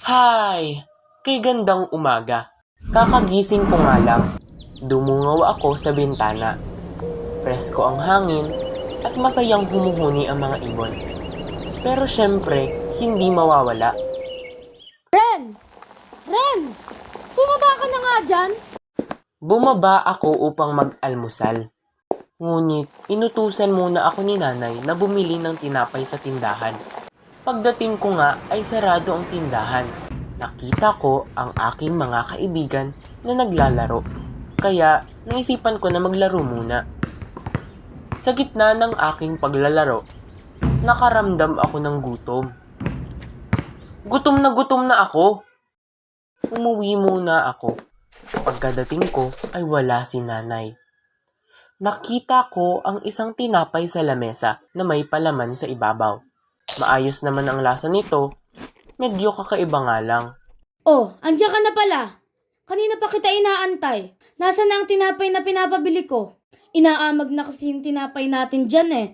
Hi! Kay gandang umaga. Kakagising ko nga lang. Dumungaw ako sa bintana. Presko ang hangin at masayang humuhuni ang mga ibon. Pero syempre, hindi mawawala. Renz! Renz! Bumaba ka na nga dyan! Bumaba ako upang mag-almusal. Ngunit inutusan muna ako ni nanay na bumili ng tinapay sa tindahan. Pagdating ko nga ay sarado ang tindahan. Nakita ko ang aking mga kaibigan na naglalaro. Kaya naisipan ko na maglaro muna. Sa gitna ng aking paglalaro, nakaramdam ako ng gutom. Gutom na ako. Umuwi muna ako. Pagkadating ko ay wala si nanay. Nakita ko ang isang tinapay sa lamesa na may palaman sa ibabaw. Maayos naman ang lasa nito, medyo kakaiba nga lang. Oh, andiyan ka na pala. Kanina pa kita inaantay. Nasaan na ang tinapay na pinapabili ko? Inaamag na kasi yung tinapay natin dyan eh.